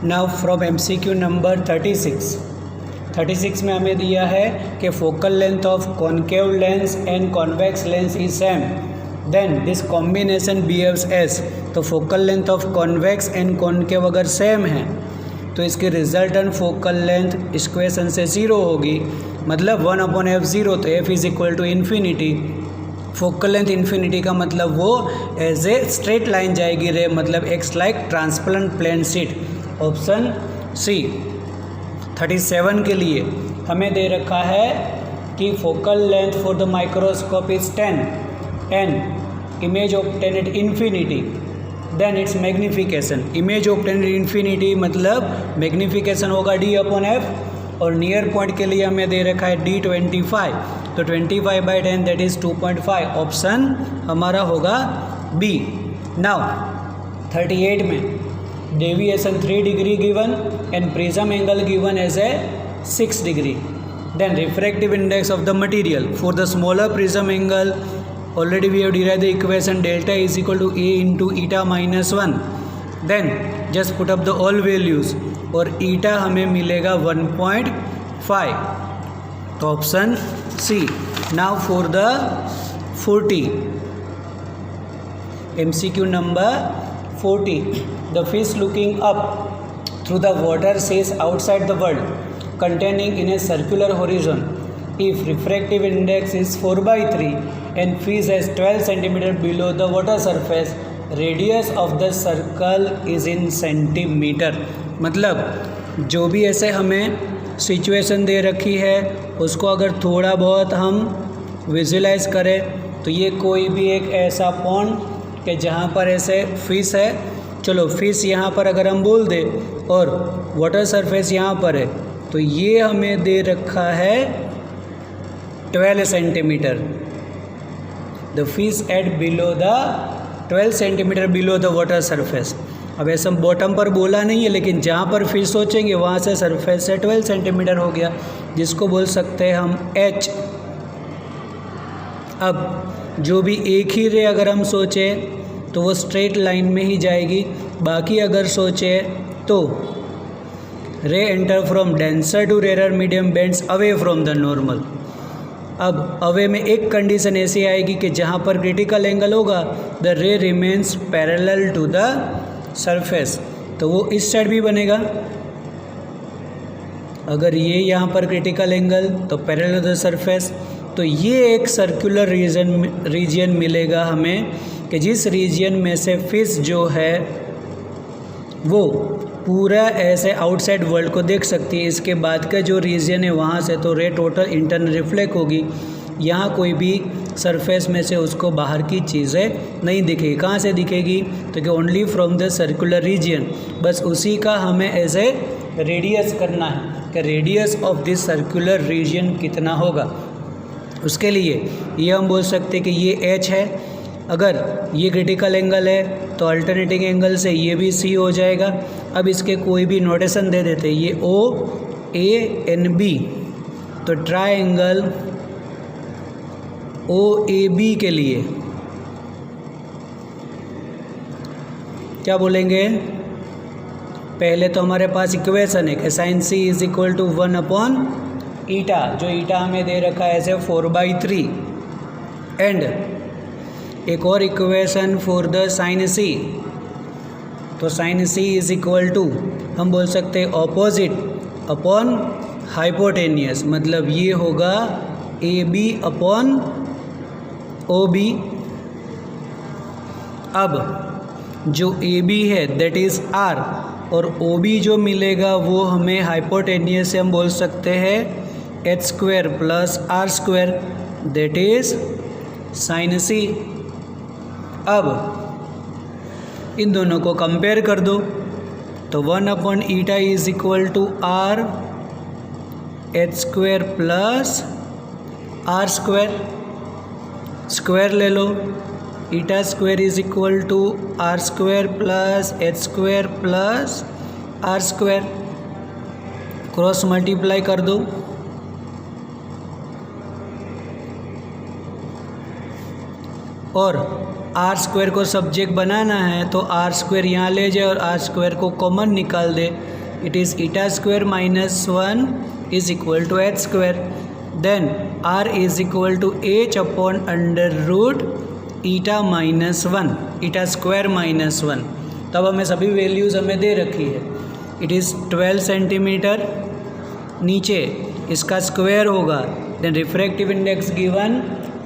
Now from MCQ number 36 में हमें दिया है कि focal length of concave lens and convex lens is same, then this combination behaves as. तो focal length of convex and concave अगर same है तो इसकी रिजल्टेंट फोकल लेंथ इक्वेशन से 0 होगी, मतलब 1/f 0, तो f is equal to infinity. Focal length infinity का मतलब वो एज ए स्ट्रेट लाइन जाएगी रे, मतलब एक्स लाइक transparent plane sheet. Option C. 37 के लिए हमें दे रखा है कि focal length for the microscope is 10 and image obtain at infinity, then its magnification. Image obtain at infinity मतलब मैग्निफिकेशन होगा d/f, और नियर पॉइंट के लिए हमें दे रखा है d25, तो 25/10 दैट इज 2.5। ऑप्शन हमारा होगा बी। नाउ 38 में deviation 3 degree given and prism angle given as a 6 degree, then refractive index of the material for the smaller prism angle already we have derived the equation delta is equal to a into eta minus 1, then just put up the all values और eta हमें मिलेगा 1.5, तो option C. Now for the 40 MCQ number 40, the fish looking up through the water sees outside the world containing in a circular horizon. If refractive index is 4/3 and fish is 12 cm below the water surface, radius of the circle is in centimeter। मतलब जो भी ऐसे हमें situation दे रखी है उसको अगर थोड़ा बहुत हम विजुलाइज करें तो ये कोई भी एक ऐसा पॉन्ड कि जहाँ पर ऐसे फिश है, चलो फिश यहाँ पर अगर हम बोल दें और वाटर सरफेस यहाँ पर है, तो ये हमें दे रखा है 12 centimetre. The fish at below the 12 centimetre below the water surface. अब ऐसा बॉटम पर बोला नहीं है, लेकिन जहाँ पर फिश सोचेंगे वहाँ से सरफेस से 12 सेंटीमीटर हो गया, जिसको बोल सकते हैं हम h। अब जो भी एक ही रे अगर हम सोचें तो वो स्ट्रेट लाइन में ही जाएगी, बाकी अगर सोचें तो ray enter from denser to rare medium bends away from the normal. अब अवे में एक कंडीशन ऐसी आएगी कि जहाँ पर क्रिटिकल एंगल होगा the ray remains parallel to the surface, तो वो इस साइड भी बनेगा। अगर ये यहाँ पर क्रिटिकल एंगल तो पैरेलल टू द सरफेस, तो ये एक सर्कुलर रीजन मिलेगा हमें कि जिस रीजन में से फिश जो है वो पूरा ऐसे आउटसाइड वर्ल्ड को देख सकती है। इसके बाद का जो रीजन है वहाँ से तो रे टोटल इंटरनल रिफ्लेक्ट होगी, यहाँ कोई भी सरफेस में से उसको बाहर की चीज़ें नहीं दिखेगी। कहाँ से दिखेगी? तो कि only from the circular region, बस उसी का हमें ऐसे रेडियस करना है कि radius of this circular region कितना होगा। उसके लिए ये हम बोल सकते हैं कि ये h है, अगर ये क्रिटिकल एंगल है तो अल्टरनेटिंग एंगल से ये भी c हो जाएगा। अब इसके कोई भी नोटेशन दे देते, ये OANB, तो ट्रायंगल OAB के लिए क्या बोलेंगे? पहले तो हमारे पास इक्वेशन है कि sine c is equal to 1/eta, जो ईटा हमें दे रखा है ऐसे 4/3, एंड एक और equation for the sine c, तो sine c is equal to हम बोल सकते हैं ऑपोजिट अपॉन हाइपोटेनियस, मतलब ये होगा AB अपॉन OB। अब जो AB है दैट इज़ R, और OB जो मिलेगा वो हमें हाइपोटेनियस से हम बोल सकते हैं h² plus r², that is sine c। अब इन दोनों को कंपेयर कर दो, तो 1/eta is equal to r h² plus r², square ले लो, eta² is equal to r² plus h² plus r², cross multiply कर दो, और आर स्क्वायर को सब्जेक्ट बनाना है तो आर स्क्वायर यहाँ ले जाए और आर स्क्वायर को कॉमन निकाल दे. It is eta square minus 1 is equal to H square. Then R is equal to H upon under root eta minus 1, eta square minus 1. तब हमें सभी वैल्यूज़ हमें दे रखी है. It is 12 centimetre. नीचे इसका स्क्वायर होगा. देन रिफ्रैक्टिव इंडेक्स गिवन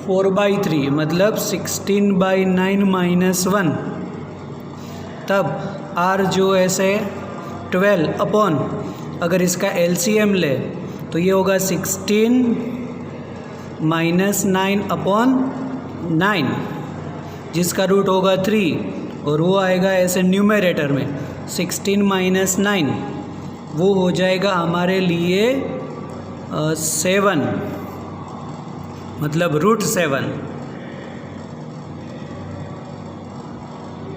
4/3 मतलब 16/9 माइनस 1. तब आर जो ऐसे 12 अपॉन, अगर इसका एलसीएम ले तो ये होगा 16 माइनस 9 अपॉन 9 जिसका रूट होगा 3 और वो आएगा ऐसे न्यूमरेटर में 16 माइनस 9 वो हो जाएगा हमारे लिए 7 मतलब रूट 7.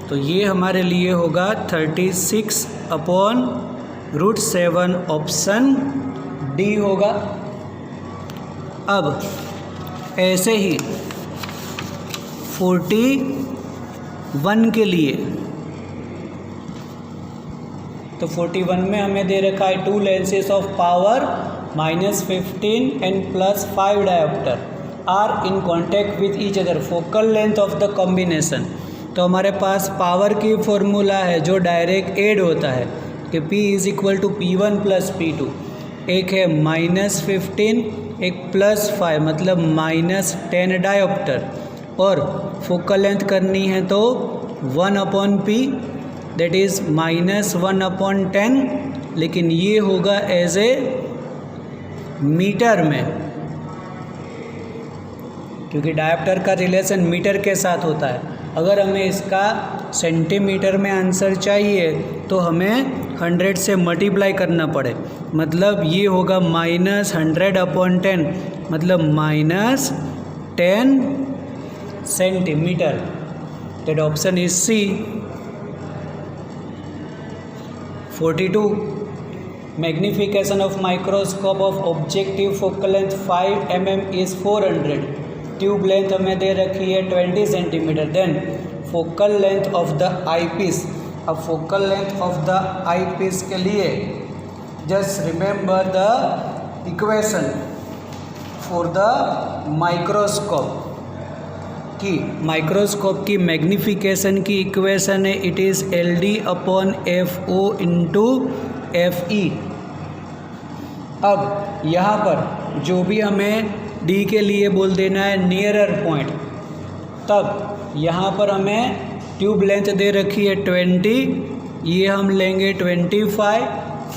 तो ये हमारे लिए होगा 36 अपॉन रूट 7. ऑप्शन डी होगा. अब ऐसे ही 41 के लिए, तो 41 में हमें दे रखा है 2 lenses of power -15 and +5 dioptre are in contact with each other. Focal length of the combination. तो हमारे पास पावर की फॉर्मूला है जो डायरेक्ट ऐड होता है कि P is equal to P1 + P2. एक है -15 एक +5 मतलब -10 डायोप्टर. और फोकल लेंथ करनी है तो 1/P दैट इज़ -1/10. लेकिन ये होगा एज ए मीटर में क्योंकि डायोप्टर का रिलेशन मीटर के साथ होता है. अगर हमें इसका सेंटीमीटर में आंसर चाहिए तो हमें 100 से मल्टीप्लाई करना पड़े. मतलब ये होगा -100/10 मतलब -10 centimetre. That option is C. 42 magnification of microscope of objective focal length 5 mm is 400. Tube length हमें दे रखी है 20 centimetre. Then focal length of the eyepiece. अब focal length of the eyepiece के लिए just remember the equation for the microscope. की microscope की magnification की इक्वेशन है it is LD/FO into FE. अब यहाँ पर जो भी हमें D के लिए बोल देना है नियरर पॉइंट. तब यहाँ पर हमें ट्यूब लेंथ दे रखी है 20, ये हम लेंगे 25.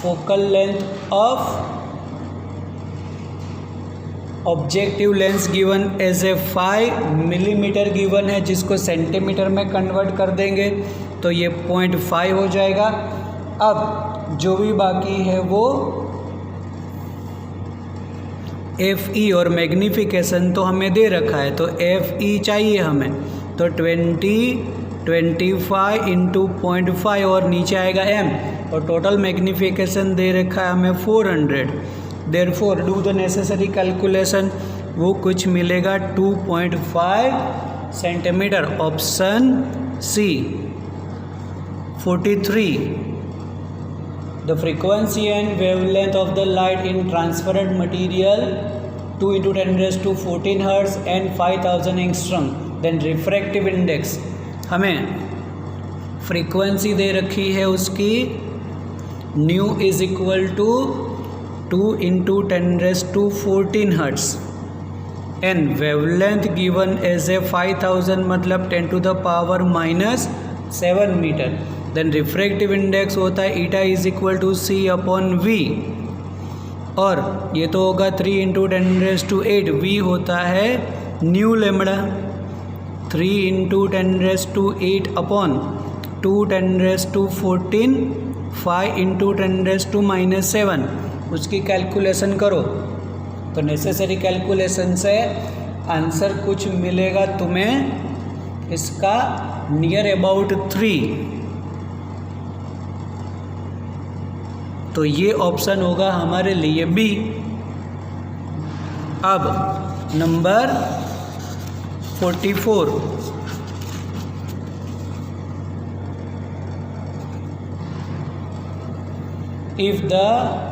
Focal length of objective lens given as a 5 millimetre given है जिसको सेंटीमीटर में कन्वर्ट कर देंगे तो ये 0.5 हो जाएगा. अब जो भी बाकी है वो FE और मैग्निफिकेशन तो हमें दे रखा है तो FE चाहिए हमें. तो 25 इंटू 0.5 और नीचे आएगा M और टोटल मैग्निफिकेशन दे रखा है हमें 400. Therefore do the necessary calculation. वो कुछ मिलेगा 2.5 centimetre. Option C. 43 the frequency and wavelength of the light in transparent material 2 × 10⁻14 Hz and 5000 angstrom. Then refractive index. हमें फ्रीक्वेंसी दे रखी है उसकी new is equal to 2 × 10⁻14 Hz and wavelength given as a 5000 मतलब 10⁻⁻7 metre. Then refractive index होता है eta is equal to C/V और ये तो होगा 3 × 10⁸ V होता है न्यू लेमड़ा. 3 × 10⁸ अपॉन 2 10⁻14 5 × 10⁻⁻7 उसकी कैलकुलेशन करो तो नेसेसरी कैलकुलेशन से आंसर कुछ मिलेगा तुम्हें इसका नियर अबाउट 3. तो ये ऑप्शन होगा हमारे लिए बी. अब number 44 if the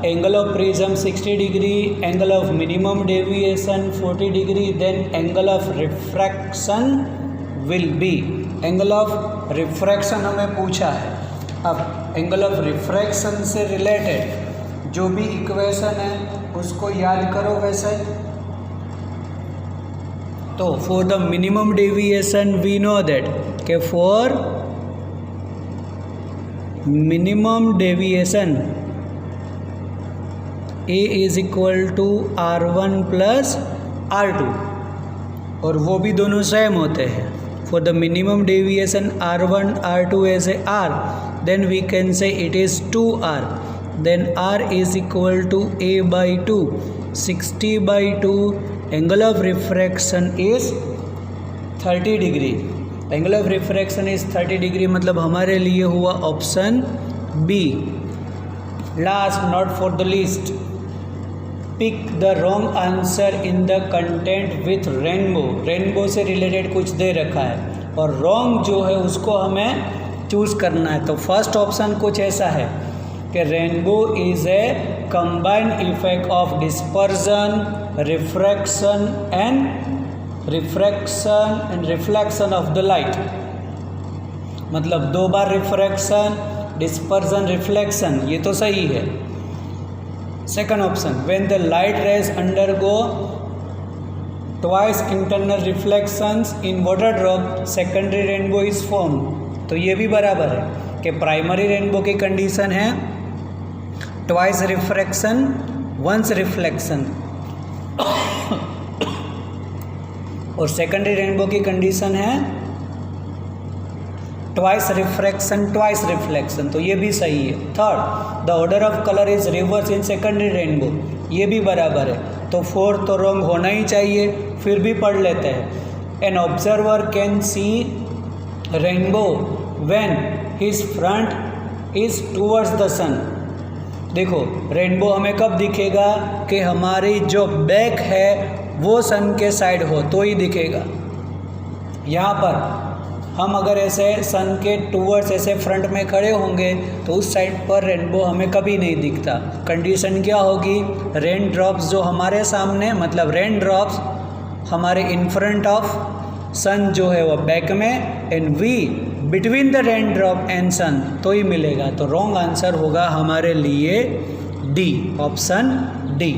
angle of prism 60 degree, angle of minimum deviation 40 degree, then angle of refraction will be, angle of refraction हमें पूछा है। अब angle of refraction से related जो भी इक्वेशन है उसको याद करो वैसे। तो for the minimum deviation we know that कि for minimum deviation A is equal to R1 plus R2 और वो भी दोनों सेम होते हैं। For the minimum deviation R1 R2 as a R, then we can say it is 2R, then R is equal to A by 2, 60/2, angle of refraction is 30 degree. Angle of refraction is 30 degree, मतलब हमारे लिए हुआ option B. Last not for the least, pick the wrong answer in the content with rainbow. Rainbow से related कुछ दे रखा है और wrong जो है उसको हमें चूज़ करना है। तो फर्स्ट ऑप्शन कुछ ऐसा है कि rainbow is a combined effect of dispersion, refraction and reflection of the light. मतलब 2 बार रिफ्रैक्शन, डिस्पर्जन, रिफ्लेक्शन, ये तो सही है। Second option, when the light rays undergo twice internal reflections in water drop, secondary rainbow is form. तो ये भी बराबर है कि प्राइमरी रेनबो की कंडीशन है ट्वाइस रिफ्रैक्शन, वंस रिफ्लेक्शन, और सेकेंडरी रेनबो की कंडीशन है ट्वाइस रिफ्रैक्शन, ट्वाइस रिफ्लेक्शन। तो ये भी सही है। Third, the order of colour is reverse in secondary rainbow, ये भी बराबर है। तो फोर्थ तो रॉन्ग होना ही चाहिए, फिर भी पढ़ लेते हैं। An observer can see rainbow when his front is towards the sun. देखो रेनबो हमें कब दिखेगा कि हमारी जो बैक है वो सन के साइड हो तो ही दिखेगा। यहाँ पर हम अगर ऐसे सन के टूवर्ड्स ऐसे फ्रंट में खड़े होंगे तो उस साइड पर रेनबो हमें कभी नहीं दिखता। कंडीशन क्या होगी, रेन ड्रॉप्स जो हमारे सामने, मतलब रेन ड्रॉप्स हमारे इन फ्रंट ऑफ सन जो है वो बैक में, and we between the raindrop and sun, तो ही मिलेगा। तो रॉन्ग आंसर होगा हमारे लिए डी, ऑप्शन डी।